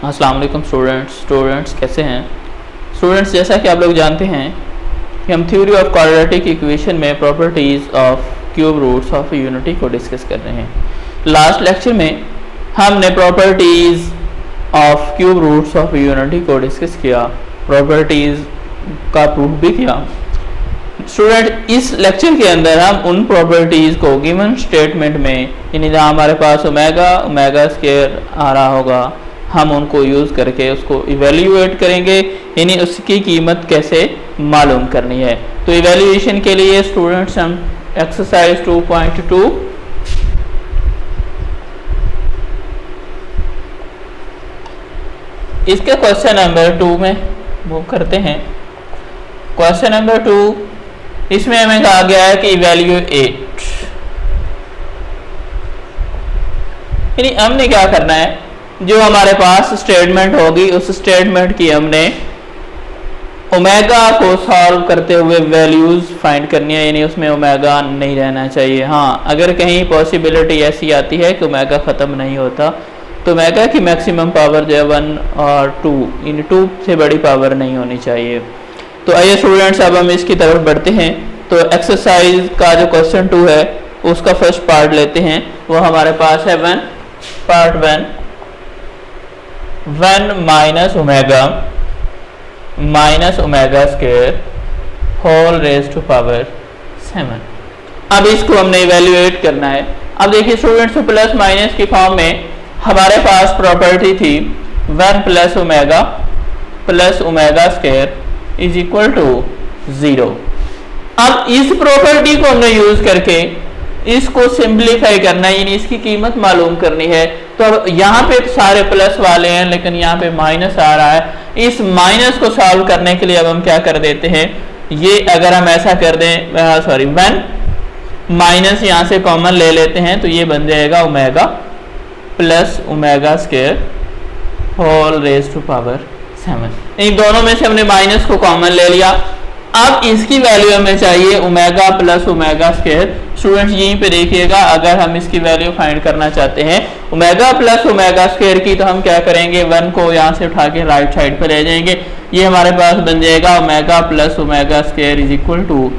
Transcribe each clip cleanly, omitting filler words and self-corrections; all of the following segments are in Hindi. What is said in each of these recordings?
अस्सलाम वालेकुम स्टूडेंट्स कैसे हैं स्टूडेंट्स। जैसा कि आप लोग जानते हैं कि हम थ्योरी ऑफ क्वाड्रेटिक इक्वेशन में properties of cube roots of unity को डिस्कस कर रहे हैं। लास्ट लेक्चर में हमने properties of cube roots of unity को डिस्कस किया, प्रॉपर्टीज़ का प्रूफ भी किया। स्टूडेंट इस लेक्चर के अंदर हम उन प्रॉपर्टीज़ को गिवन स्टेटमेंट में, यानी जहाँ हमारे पास ओमेगा स्क्वायर आ रहा होगा, हम उनको यूज़ करके उसको इवेल्यूएट करेंगे, यानी उसकी कीमत कैसे मालूम करनी है। तो इवेल्यूएशन के लिए स्टूडेंट्स हम एक्सरसाइज 2.2 इसके क्वेश्चन नंबर 2 में वो करते हैं। क्वेश्चन नंबर 2 इसमें हमें कहा गया है कि इवेल्यूएट, यानी हमने क्या करना है, जो हमारे पास स्टेटमेंट होगी उस स्टेटमेंट की हमने ओमेगा को सॉल्व करते हुए वैल्यूज फाइंड करनी है, यानी उसमें ओमेगा नहीं रहना चाहिए। हाँ, अगर कहीं पॉसिबिलिटी ऐसी आती है कि ओमेगा ख़त्म नहीं होता तो ओमेगा की मैक्सिमम पावर जो है 1 और 2, यानी 2 से बड़ी पावर नहीं होनी चाहिए। तो आइए स्टूडेंट्स अब हम इसकी तरफ बढ़ते हैं। तो एक्सरसाइज का जो क्वेश्चन 2 है उसका फर्स्ट पार्ट लेते हैं। वो हमारे पास है part 1 minus omega square whole raise to power 7। अब इसको हमने इवेल्युएट करना है। अब देखिए स्टूडेंट्स, प्लस माइनस की फॉर्म में हमारे पास प्रॉपर्टी थी 1 plus omega square is equal to 0। अब इस प्रॉपर्टी को हमने यूज करके इसको सिंप्लीफाई करना है, यानी इसकी कीमत मालूम करनी है। तो अब यहाँ पे तो सारे प्लस वाले हैं लेकिन यहाँ पे माइनस आ रहा है। इस माइनस को सॉल्व करने के लिए अब हम क्या कर देते हैं, ये अगर हम ऐसा कर दें, 1 माइनस यहाँ से कॉमन ले लेते हैं तो ये बन जाएगा omega plus omega square whole raise to power 7। इन दोनों में से हमने माइनस को कॉमन ले लिया। अब इसकी वैल्यू हमें चाहिए omega plus omega square. Students यहीं पे देखिएगा, अगर हम इसकी वैल्यू फाइंड करना चाहते हैं ओमेगा प्लस ओमेगा स्क्वायर की, तो हम क्या करेंगे, 1 को यहाँ से उठा के राइट साइड पे ले जाएंगे। ये हमारे पास बन जाएगा omega plus omega square is equal to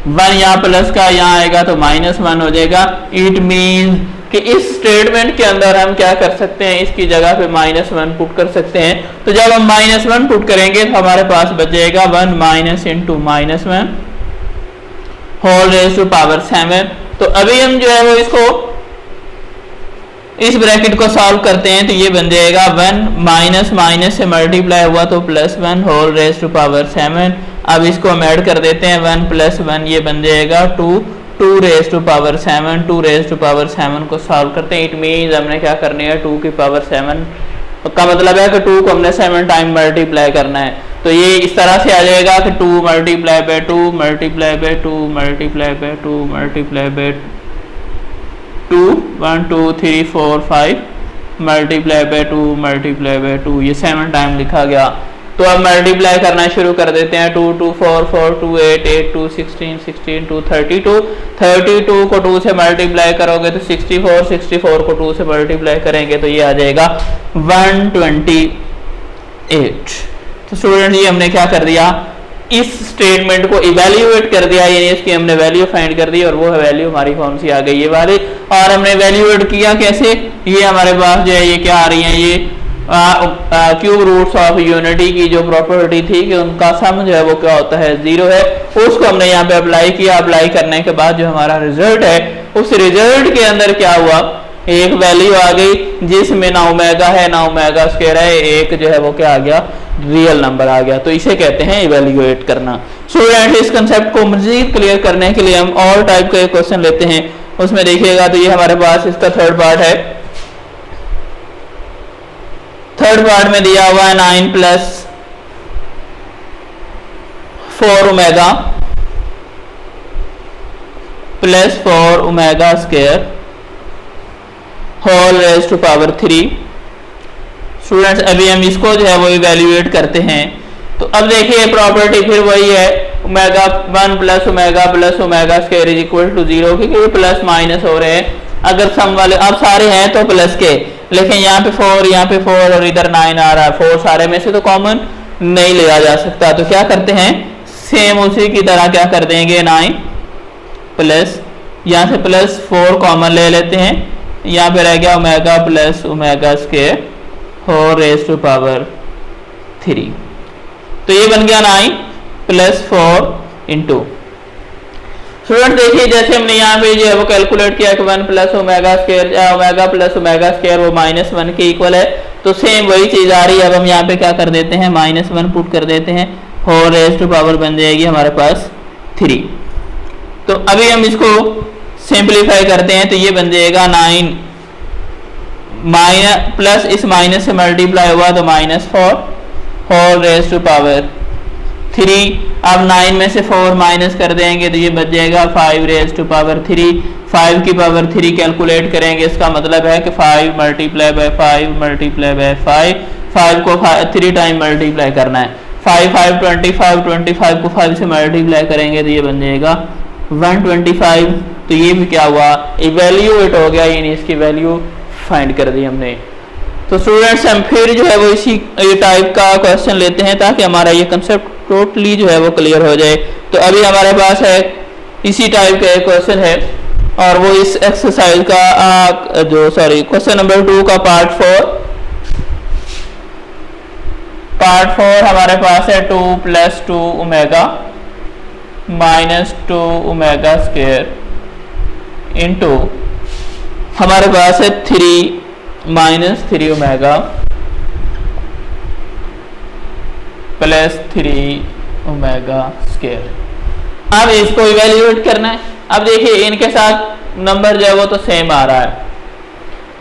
1, यहाँ प्लस का यहाँ आएगा तो -1 हो जाएगा। इट मीन्स कि इस स्टेटमेंट के अंदर हम क्या कर सकते हैं, इसकी जगह पे -1 पुट कर सकते हैं। तो जब हम -1 पुट करेंगे तो हमारे पास बचेगा 1 minus into -1 whole raise to power 7। तो अभी हम जो है वो इसको इस ब्रैकेट को सॉल्व करते हैं तो ये बन जाएगा 1 माइनस से मल्टीप्लाई हुआ तो +1 होल रेज टू पावर 7। अब इसको हम ऐड कर देते हैं 1 + 1, ये बन जाएगा 2 raise to power 7। 2 raise to power 7 को सॉल्व करते हैं। इट मीन्स हमने क्या करनी है, 2 की पावर 7 का मतलब है कि 2 को हमने 7 टाइम मल्टीप्लाई करना है। तो ये इस तरह से आ जाएगा कि 2 multiply by 2 multiply by 2 multiply by 2 multiply by 2 1 2 3 4 5 multiply by 2 multiply by 2, ये 7 टाइम लिखा गया। तो अब मल्टीप्लाई करना शुरू कर देते हैं। 2 2 4 4 2 8 8 2 16 16 2 32 32 को 2 से मल्टीप्लाई करोगे तो 64 64 को 2 से मल्टीप्लाई करेंगे तो ये आ जाएगा 128। तो स्टूडेंट ये हमने क्या कर दिया, इस स्टेटमेंट को इवेल्युएट कर दिया, यानी इसकी हमने वैल्यू फाइंड कर दी और वो वैल्यू हमारी कौन सी आ गई, ये वाली। और हमने इवेल्युएट किया कैसे, ये हमारे पास जो है ये क्या आ रही है, ये क्यूब रूट्स ऑफ यूनिटी की जो प्रॉपर्टी थी कि उनका सम जो है वो क्या होता है, 0 है। उसको हमने यहाँ पे अप्लाई किया। अप्लाई करने के बाद जो हमारा रिजल्ट है, उस रिजल्ट के अंदर क्या हुआ, एक वैल्यू आ गई जिसमें ना ओमेगा है ना ओमेगा स्क्वायर है, एक जो है वो क्या आ गया, रियल नंबर आ गया। तो इसे कहते हैं इवेल्युएट करना। स्टूडेंट इस कंसेप्ट को मजीद क्लियर करने के लिए हम और टाइप का क्वेश्चन लेते हैं। उसमें देखिएगा तो ये हमारे पास इसका थर्ड पार्ट है। थर्ड पार्ट में दिया हुआ है 9 + 4 omega plus 4 omega square whole raise to power 3। Students अभी हम इसको जो है वो इवेल्युएट करते हैं। तो अब देखिए प्रॉपर्टी फिर वही है, omega 1 + omega square is equal to 0, क्योंकि ये प्लस माइनस हो रहे हैं। अगर सम वाले अब सारे हैं तो प्लस के, लेकिन यहाँ पे 4, यहाँ पे 4 और इधर 9 आ रहा है। 4 सारे में से तो कॉमन नहीं लिया जा सकता, तो क्या करते हैं सेम उसी की तरह क्या कर देंगे 9 प्लस यहाँ से प्लस 4 कॉमन ले लेते हैं, यहाँ पे रह गया omega plus omega square whole raise to power 3। तो ये बन गया 9 प्लस 4 इंटू। स्टूडेंट देखिए जैसे हमने यहाँ पे जो है वो कैलकुलेट किया कि 1 प्लस ओमेगा स्क्वायर या ओमेगा प्लस ओमेगा स्क्वायर वो -1 के इक्वल है, तो सेम वही चीज आ रही है। अब हम यहाँ पे क्या कर देते हैं -1 पुट कर देते हैं, होल रेज़ टू पावर बन जाएगी हमारे पास 3। तो अभी हम इसको सिंप्लीफाई करते हैं, तो ये बन जाएगा 9 प्लस इस माइनस से मल्टीप्लाई हुआ तो -4 होल रेज़ टू पावर 3। अब 9 में से 4 माइनस कर देंगे तो ये बच जाएगा 5 रेज़ टू पावर 3। 5 की पावर 3 कैलकुलेट करेंगे, इसका मतलब है कि 5 मल्टीप्लाई बाय 5 मल्टीप्लाई बाय 5 को 3 टाइम मल्टीप्लाई करना है। 5 5 25 25 को 5 से मल्टीप्लाई करेंगे तो ये बन जाएगा 125। तो ये भी क्या हुआ इवेल्यूएट हो गया, यानी इसकी वैल्यू फाइंड कर दी हमने। तो स्टूडेंट्स हम फिर जो है वो इसी टाइप का क्वेश्चन लेते हैं ताकि हमारा ये कंसेप्ट टोटली जो है वो क्लियर हो जाए। तो अभी हमारे पास है इसी टाइप का एक क्वेश्चन है और वो इस एक्सरसाइज का क्वेश्चन नंबर 2 का पार्ट 4 हमारे पास है 2 + 2 ओमेगा -2 ओमेगा स्क्वायर इंटू हमारे पास है 3 -3 ओमेगा प्लस 3 ओमेगा स्क्वायर। अब इसको इवेल्युएट करना है। अब देखिए इनके साथ नंबर जो है वो तो सेम आ रहा है,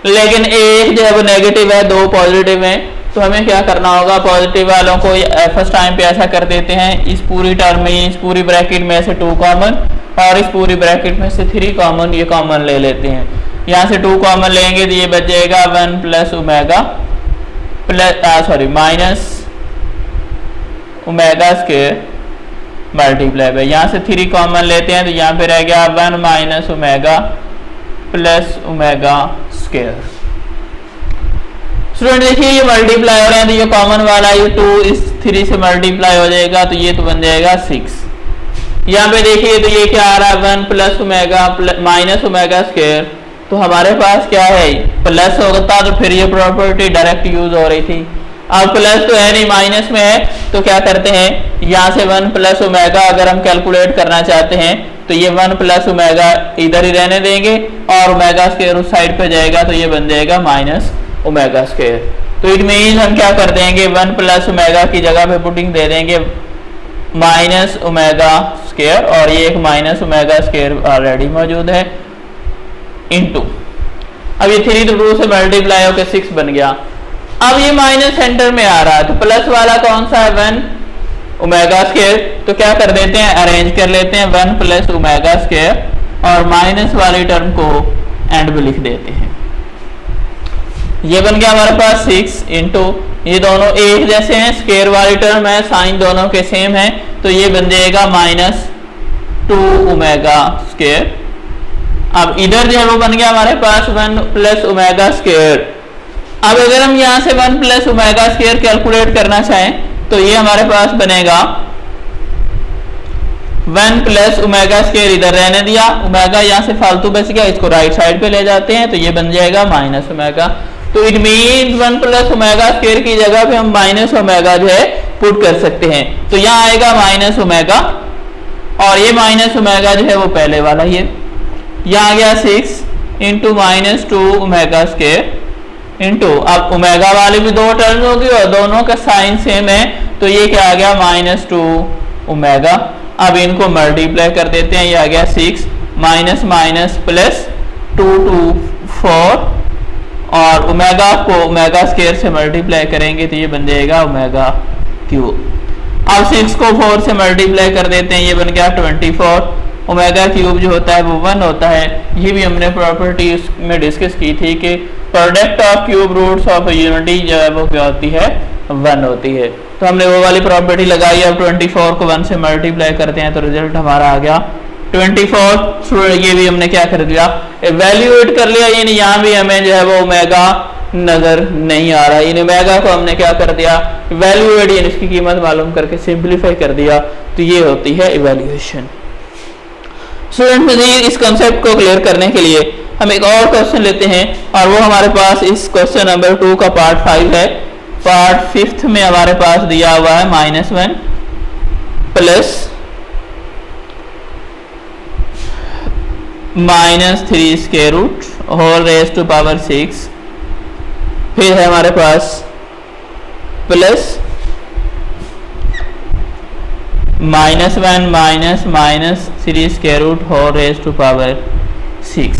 लेकिन एक जो है वो नेगेटिव है, 2 पॉजिटिव है। तो हमें क्या करना होगा, पॉजिटिव वालों को फर्स्ट टाइम पे ऐसा कर देते हैं, इस पूरी टर्म में इस पूरी ब्रैकेट में से 2 कॉमन और इस पूरी ब्रैकेट में से 3 कॉमन, ये कॉमन ले लेते हैं। यहाँ से 2 कॉमन लेंगे तो ये बच जाएगा 1 plus omega minus omega square multiply by, यहाँ से 3 कॉमन लेते हैं तो यहाँ पे रह गया 1 minus omega plus omega square. Student देखिए ये मल्टीप्लाई हो रहे हैं तो ये कॉमन वाला ये 2 इस 3 से मल्टीप्लाई हो जाएगा तो ये तो बन जाएगा 6। यहाँ पे देखिए तो ये क्या आ रहा है 1 plus omega minus omega square, तो हमारे पास क्या है प्लस होता तो फिर ये प्रॉपर्टी डायरेक्ट यूज हो रही थी। अब प्लस तो है नहीं माइनस में है, तो क्या करते हैं यहाँ से 1 प्लस ओमेगा अगर हम कैलकुलेट करना चाहते हैं तो ये 1 प्लस ओमेगा इधर ही रहने देंगे और ओमेगा स्क्वायर उस साइड पे जाएगा तो ये बन जाएगा माइनस ओमेगा स्क्वायर। तो इट मीन हम क्या कर देंगे 1 प्लस ओमेगा की जगह पे पुटिंग दे देंगे माइनस ओमेगा स्क्वायर और ये एक माइनस ओमेगा स्क्वायर ऑलरेडी मौजूद है इनटू, अब ये 3 तो 2 से मल्टीप्लाई होकर 6 बन गया। अब ये माइनस सेंटर में आ रहा है तो प्लस वाला कौन सा है 1 ओमेगा स्क्वायर, तो क्या कर देते हैं अरेंज कर लेते हैं 1 प्लस ओमेगा स्क्वायर और माइनस वाली टर्म को एंड में लिख देते हैं। ये बन गया हमारे पास 6 इंटू ये दोनों एक जैसे हैं, स्क्वायर वाली टर्म है, साइन दोनों के सेम है तो ये बन जाएगा -2 ओमेगा स्क्वायर। अब इधर जो है वो बन गया हमारे पास 1 प्लस ओमेगा स्क्वायर। अब अगर हम यहाँ से 1 प्लस ओमेगा स्क्वायर कैलकुलेट करना चाहें तो ये हमारे पास बनेगा 1 प्लस ओमेगा स्क्वायर इधर रहने दिया, ओमेगा यहाँ से फालतू बच गया, इसको राइट साइड पे ले जाते हैं तो ये बन जाएगा माइनस ओमेगा। तो it mean 1 plus omega square की जगह पे हम माइनस ओमेगा जो है पुट कर सकते हैं, तो यहाँ आएगा माइनस ओमेगा और ये माइनस ओमेगा जो है वो पहले वाला ही है, यहाँ आ गया 6 इंटू -2 ओमेगा स्क्वायर इंटू, अब ओमेगा वाली भी 2 टर्म होगी और दोनों का साइन सेम है तो ये क्या आ गया -2 ओमेगा। अब इनको मल्टीप्लाई कर देते हैं, ये आ गया 6 माइनस माइनस प्लस 2 2 4 और ओमेगा को ओमेगा स्क्वायर से मल्टीप्लाई करेंगे तो ये बन जाएगा ओमेगा क्यूब। अब 6 को 4 से मल्टीप्लाई कर देते हैं, ये बन गया 24। ओमेगा क्यूब जो होता है वो 1 होता है, ये भी हमने प्रॉपर्टी में डिस्कस की थी कि product of cube roots of unity जो है वो क्या होती है 1 होती है, तो हमने वो वाली प्रॉपर्टी लगाई। अब 24 को 1 से मल्टीप्लाई करते हैं तो रिजल्ट हमारा आ गया 24। ये भी हमने क्या कर दिया वैल्यूएट कर लिया, यानी यहाँ भी हमें जो है वो ओमेगा नजर नहीं आ रहा। इन ओमेगा को हमने क्या कर दिया, इवैल्यूएट यानी इसकी कीमत मालूम करके सिंप्लीफाई कर दिया। तो ये होती है इवैल्यूएशन। स्टूडेंट मजीद इस कंसेप्ट को क्लियर करने के लिए हम एक और क्वेश्चन लेते हैं, और वो हमारे पास इस क्वेश्चन नंबर 2 का पार्ट 5 है। पार्ट 5 में हमारे पास दिया हुआ है -1 plus -3 square root whole raise to power 6, फिर है हमारे पास plus -1 minus 3 square root whole raise to power 6।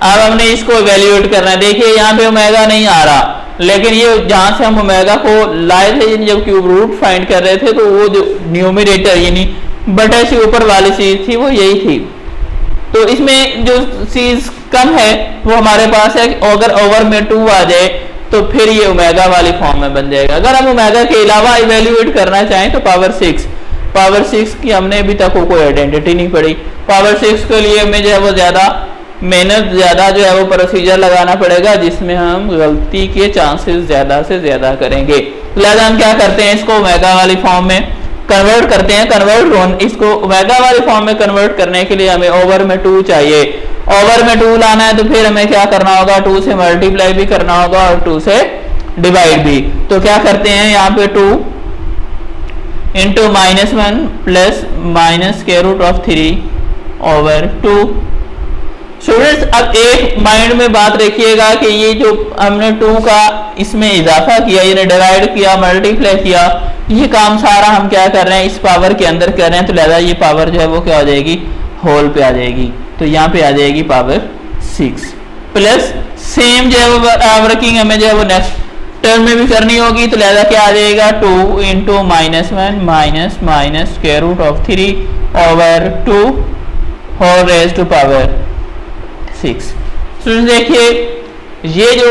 अब हमने इसको इवैल्यूएट करना है। देखिए यहाँ पे ओमेगा नहीं आ रहा, लेकिन ये जहां से हम ओमेगा को लाए थे, जब क्यूब रूट फाइंड कर रहे थे, तो वो जो न्यूमरेटर यानी बटे से ऊपर वाली चीज थी वो यही थी। तो इसमें जो चीज कम है वो हमारे पास है, अगर ओवर में 2 आ जाए तो फिर ये ओमेगा वाली फॉर्म में बन जाएगा। अगर हम ओमेगा के अलावा इवैल्यूएट करना चाहें तो पावर 6 की हमने अभी तक कोई आइडेंटिटी नहीं पड़ी। पावर 6 के लिए हमें जो है वो ज्यादा मेहनत, ज्यादा जो है वो प्रोसीजर लगाना पड़ेगा, जिसमें हम गलती के चांसेस ज्यादा से ज्यादा करेंगे। लिहाजा हम क्या करते हैं, इसको ओमेगा वाली फॉर्म में कन्वर्ट करते हैं। इसको ओमेगा वाली फॉर्म में कन्वर्ट करने के लिए हमें ओवर में 2 चाहिए। ओवर में 2 लाना है तो फिर हमें क्या करना होगा, 2 से मल्टीप्लाई भी करना होगा और 2 से डिवाइड भी। तो क्या करते हैं, यहाँ पे 2 into -1 plus square root of 3 over 2। Students अब एक माइंड में बात रखिएगा कि ये जो हमने 2 का इसमें इजाफा किया, यानी डिवाइड किया, मल्टीप्लाई किया, ये काम सारा हम क्या कर रहे हैं, इस पावर के अंदर कर रहे हैं। तो लिहाजा ये पावर जो है वो क्या हो जाएगी, होल पे आ जाएगी। तो यहाँ पे आ जाएगी पावर 6 प्लस सेम जो है वो वर्किंग हमें जो है वो नेक्स्ट टर्म में भी करनी होगी। तो लिहाजा क्या आ जाएगा, 2 into -1 minus square root of 3 over 2 whole raise to power 6। Students देखिए ये जो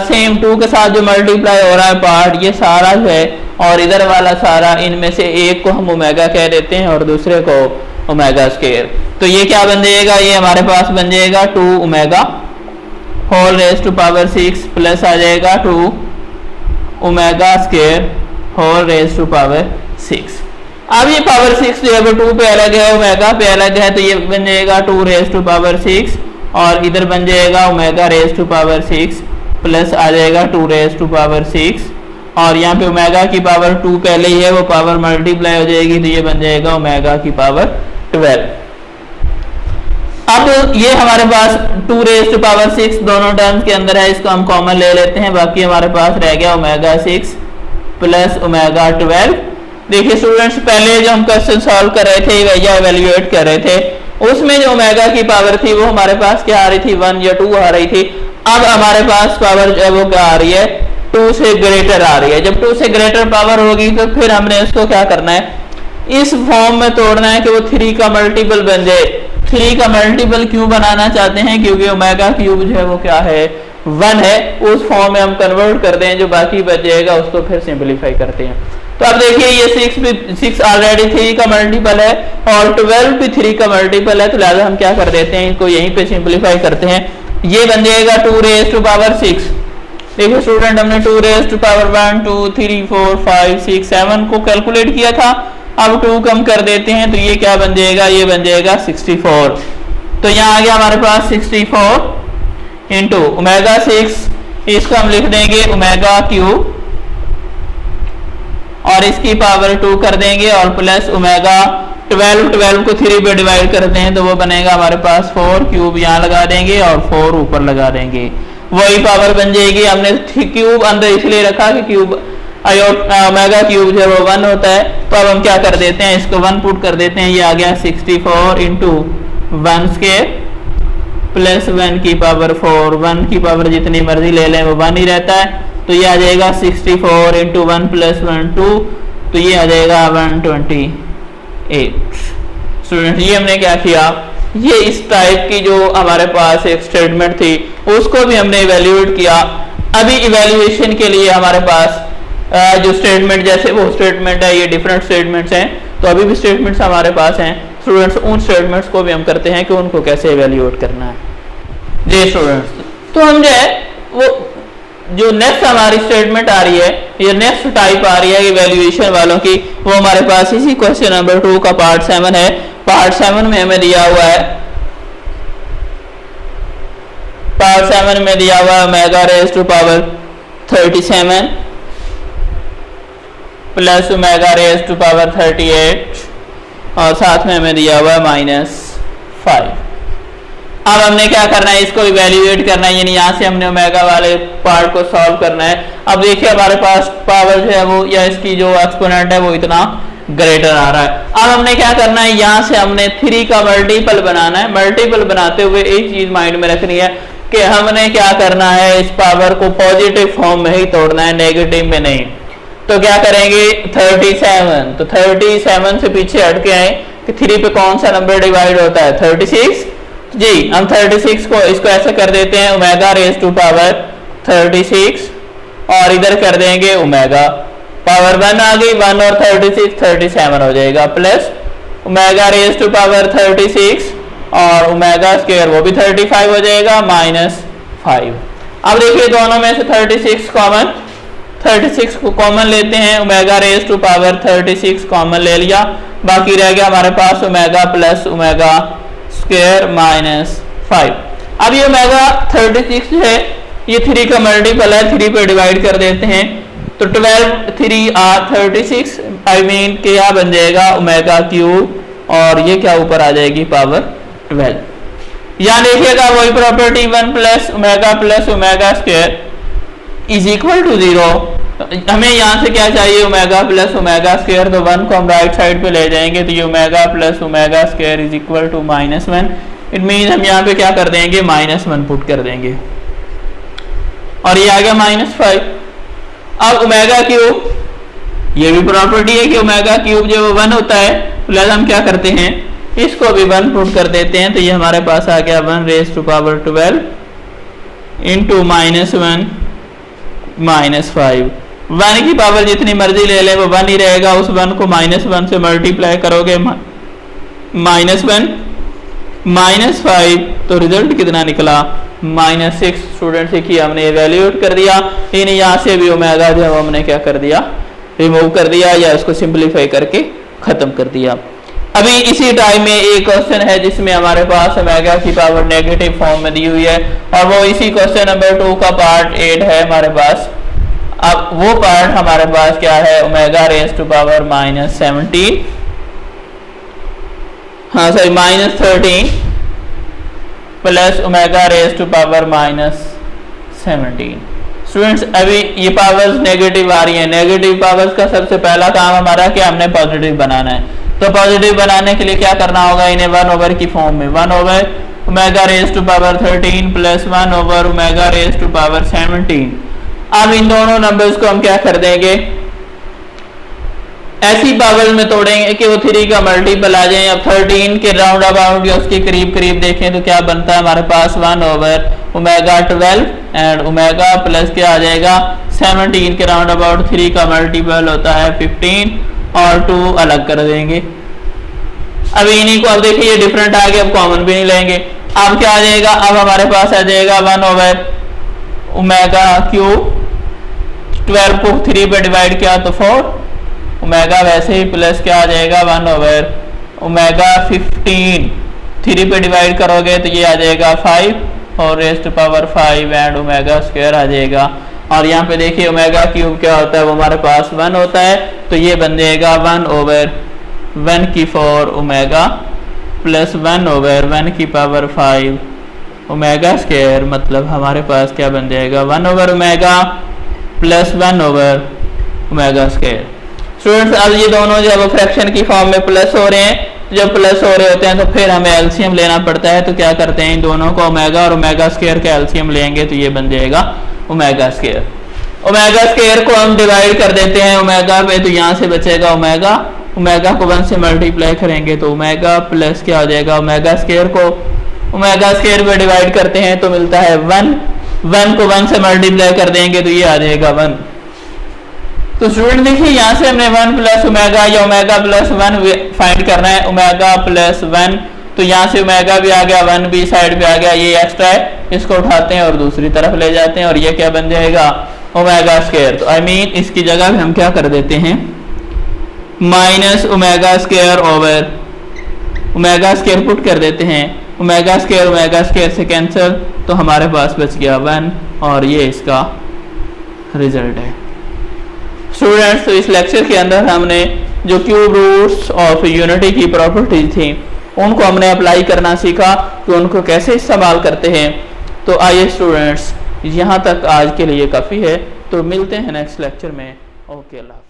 सेम 2 के साथ जो मल्टीप्लाई हो रहा है पार्ट, ये सारा जो है, और इधर वाला सारा, इनमें से एक को हम ओमेगा कह देते हैं और दूसरे को ओमेगा स्क्वायर। तो ये क्या बन जाएगा, ये हमारे पास बन जाएगा 2 omega whole raise to power 6 plus आ जाएगा 2 omega square whole raise to power 6। अब ये पावर 6 जो है वो 2 पे अलग है, ओमेगा पे अलग है, तो ये बन जाएगा 2 रेज टू पावर 6 और इधर बन जाएगा omega raise to power 6 plus आ जाएगा 2 रेज टू पावर 6, और यहाँ पे ओमेगा की पावर 2 पहले ही है, वो पावर मल्टीप्लाई हो जाएगी, तो ये बन जाएगा ओमेगा की पावर 12। अब ये हमारे पास 2 रेज टू पावर 6 दोनों टर्म्स के अंदर है, इसको हम कॉमन ले लेते हैं। बाकी हमारे पास रह गया ओमेगा 6 प्लस ओमेगा 12। देखिए स्टूडेंट्स पहले जो हम क्वेश्चन सॉल्व कर रहे थे या इवैल्यूएट कर रहे थे, उसमें जो ओमेगा की पावर थी वो हमारे पास क्या आ रही थी, 1 या 2 आ रही थी। अब हमारे पास पावर जो है वो क्या आ रही है, 2 से ग्रेटर आ रही है। जब 2 से ग्रेटर पावर होगी तो फिर हमने इसको क्या करना है, इस फॉर्म में तोड़ना है कि वो 3 का मल्टीपल बन जाए। 3 का मल्टीपल क्यों बनाना चाहते हैं, क्योंकि ओमेगा क्यूब जो है वो क्या है, 1 है। उस फॉर्म में हम कन्वर्ट करते हैं, जो बाकी बच जाएगा उसको फिर सिंप्लीफाई करते हैं। तो अब देखिए ये 6 ऑलरेडी 3 का मल्टीपल है और 12 भी 3 का मल्टीपल है, तो लिहाजा हम क्या कर देते हैं, इसको यहीं पे सिंप्लीफाई करते हैं। ये बन जाएगा 2 रेज टू पावर 6। देखिए स्टूडेंट हमने 2 रेज टू पावर 1 2 3 4 5 6 7 को कैलकुलेट किया था, अब 2 कम कर देते हैं, तो ये क्या बन जाएगा, ये बन जाएगा 64। तो यहाँ आ गया हमारे पास 64 इंटू ओमेगा 6, इसको हम लिख देंगे ओमेगा क्यूब और इसकी पावर 2 कर देंगे, और प्लस ओमेगा 12 को 3 पे डिवाइड करते हैं तो वो बनेगा हमारे पास 4, क्यूब यहाँ लगा देंगे और 4 ऊपर लगा देंगे, वही पावर बन जाएगी। हमने क्यूब अंदर इसलिए रखा कि क्यूब ओमेगा क्यूब जो वो 1 होता है। तो अब हम क्या कर देते हैं, इसको 1 पुट कर देते हैं, ये आ गया 64 इंटू 1 स्क्वायर प्लस 1 की पावर 4। 1 की पावर जितनी मर्जी ले लें वो 1 ही रहता है, तो ये आ जाएगा 64 इंटू 1 प्लस 1 2, तो ये आ जाएगा 128। स्टूडेंट ये हमने क्या किया, ये इस टाइप की जो हमारे पास एक स्टेटमेंट थी उसको भी हमने इवैल्यूएट किया। अभी इवैल्यूएशन के लिए हमारे पास जो स्टेटमेंट, जैसे वो स्टेटमेंट है, ये डिफरेंट स्टेटमेंट्स हैं, तो अभी भी स्टेटमेंट्स हमारे पास हैं स्टूडेंट्स। उन स्टेटमेंट्स को भी हम करते हैं कि उनको कैसे इवैल्यूएट करना है। जी स्टूडेंट्स, तो हम जो है वो जो नेक्स्ट हमारी स्टेटमेंट आ रही है, ये नेक्स्ट टाइप आ रही है इवैल्यूएशन वालों की, वो हमारे पास इसी क्वेश्चन नंबर 2 का पार्ट 7 है। पार्ट 7 में हमें दिया हुआ है, पार्ट 7 में दिया हुआ है omega raise to power 37 plus omega raise to power 38 और साथ में हमें दिया हुआ है -5। अब हमने क्या करना है, इसको इवैल्यूएट करना है, यानी यहाँ से हमने ओमेगा वाले पार्ट को सॉल्व करना है। अब देखिए हमारे पास पावर जो है वो, या इसकी जो एक्सपोनेंट है वो इतना ग्रेटर आ रहा है। अब हमने क्या करना है, यहाँ से हमने 3 का मल्टीपल बनाना है। मल्टीपल बनाते हुए एक चीज माइंड में रखनी है कि हमने क्या करना है, इस पावर को पॉजिटिव फॉर्म में ही तोड़ना है, नेगेटिव में नहीं। तो क्या करेंगे, 37, तो 37 से पीछे हट के आए कि 3 पे कौन सा नंबर डिवाइड होता है, 36। जी, हम 36 को इसको ऐसे कर देते हैं ओमेगा रेज टू पावर 36 और इधर कर देंगे ओमेगा, पावर 1 आ गई, 1 और 36 37 हो जाएगा, plus omega raise to power 36 और ओमेगा स्क्वायर वो भी 35 हो जाएगा, -5। अब देखिए दोनों में से 36 को कॉमन लेते हैं, omega raise to power 36 common ले लिया, बाकी रह गया हमारे पास ओमेगा प्लस ओमेगा स्क्वायर -5। अब ये ओमेगा 36 है, ये 3 का मल्टीपल है, 3 पे डिवाइड कर देते हैं, तो 12 3 आर 36, आई मीन कि यह बन जाएगा ओमेगा क्यूब और ये क्या ऊपर आ जाएगी पावर 12। यहाँ देखिएगा वही property 1 plus omega square is equal to 0। हमें यहाँ से क्या चाहिए, ओमेगा प्लस ओमेगा स्क्वायर, तो 1 को हम राइट साइड पे ले जाएंगे, तो ये omega plus omega square is equal to -1। It mean हम यहाँ पे क्या कर देंगे, -1 पुट कर देंगे और ये आ गया -5। अब ओमेगा क्यूब, ये भी प्रॉपर्टी है कि ओमेगा क्यूब जो 1 होता है, तो हम क्या करते हैं, इसको भी 1 पुट कर देते हैं, तो ये हमारे पास आ गया 1 रेज टू पावर 12 इंटू -1 -5। 1 की पावर जितनी मर्जी ले ले वो 1 ही रहेगा, उस 1 को -1 से मल्टीप्लाई करोगे -1 -5, तो रिजल्ट कितना निकला, -6। स्टूडेंट से कि हमने इवैल्यूएट कर दिया, इन यहाँ से भी ओमेगा जो हमने क्या कर दिया, रिमूव कर दिया या उसको सिंपलीफाई करके खत्म कर दिया। अभी इसी टाइम में एक क्वेश्चन है जिसमें हमारे पास ओमेगा की पावर नेगेटिव फॉर्म में दी हुई है, और वो इसी क्वेश्चन नंबर 2 का पार्ट 8 है हमारे पास। अब वो पार्ट हमारे पास क्या है, ओमेगा रेज टू पावर -17, हाँ sorry -13 plus omega raise to power -17। Students अभी ये पावर्स नेगेटिव आ रही है, नेगेटिव पावर्स का सबसे पहला काम हमारा क्या, हमने पॉजिटिव बनाना है। तो पॉजिटिव बनाने के लिए क्या करना होगा, इन्हें 1 ओवर की फॉर्म में, 1 over omega raise to power 13 plus 1 over omega raise to power 17। अब इन दोनों नंबर्स को हम क्या कर देंगे, ऐसी पावर में तोड़ेंगे कि वो 3 का मल्टीपल आ जाए। अब 13 के राउंड अबाउट या उसके करीब करीब देखें तो क्या बनता है हमारे पास, 1 over omega 12 and omega plus क्या आ जाएगा 17 के राउंड अबाउट 3 का मल्टीपल होता है 15 और 2 अलग कर देंगे। अब इन्हीं को अब देखिए ये डिफरेंट आ गया, अब कॉमन भी नहीं लेंगे। अब क्या आ जाएगा, अब हमारे पास आ जाएगा 1 ओवर ओमेगा क्यूब, 12 को 3 पे डिवाइड किया तो 4 ओमेगा, वैसे ही प्लस क्या आ जाएगा 1 ओवर ओमेगा 15, 3 पे डिवाइड करोगे तो ये आ जाएगा 5 और raise to power 5 and omega square आ जाएगा। और यहाँ पे देखिए ओमेगा क्यूब क्या होता है, वो हमारे पास 1 होता है, तो ये बन जाएगा 1 ओवर 1 की 4 ओमेगा प्लस 1 ओवर 1 की पावर 5 ओमेगा स्क्वायर, मतलब हमारे पास क्या बन जाएगा 1 over omega plus 1 over omega square. Students अब ये दोनों जब फ्रैक्शन की फॉर्म में प्लस हो रहे हैं, जब प्लस हो रहे होते हैं तो फिर हमें एलसीएम लेना पड़ता है। तो क्या करते हैं, इन दोनों को ओमेगा और ओमेगा स्क्वायर का एलसीएम लेंगे तो ये बन जाएगा ओमेगा स्क्वायर। ओमेगा स्क्वायर को हम डिवाइड कर देते हैं ओमेगा पे, तो यहाँ से बचेगा ओमेगा, ओमेगा को 1 से मल्टीप्लाई करेंगे तो ओमेगा प्लस क्या हो जाएगा, ओमेगा स्क्वायर को ओमेगा स्क्वायर पे डिवाइड करते हैं तो मिलता है 1, 1 को 1 से मल्टीप्लाई कर देंगे तो ये आ जाएगा 1। तो स्टूडेंट देखिए यहाँ से हमने 1 प्लस ओमेगा या ओमेगा प्लस 1 फाइंड करना है। ओमेगा प्लस 1 तो यहाँ से ओमेगा भी आ गया, 1 भी साइड पे आ गया, ये एक्स्ट्रा है, इसको उठाते हैं और दूसरी तरफ ले जाते हैं और ये क्या बन जाएगा, ओमेगा स्क्वायर। तो आई मीन इसकी जगह भी हम क्या कर देते हैं, minus omega square over omega square put कर देते हैं, ओमेगा स्क्वायर से कैंसिल, तो हमारे पास बच गया 1 और ये इसका रिजल्ट है। स्टूडेंट्स, तो इस लेक्चर के अंदर हमने जो क्यूब रूट्स ऑफ यूनिटी की प्रॉपर्टीज थी उनको हमने अप्लाई करना सीखा कि उनको कैसे इस्तेमाल करते हैं। तो आइए स्टूडेंट्स, यहाँ तक आज के लिए काफ़ी है, तो मिलते हैं नेक्स्ट लेक्चर में। ओके, अल्लाह।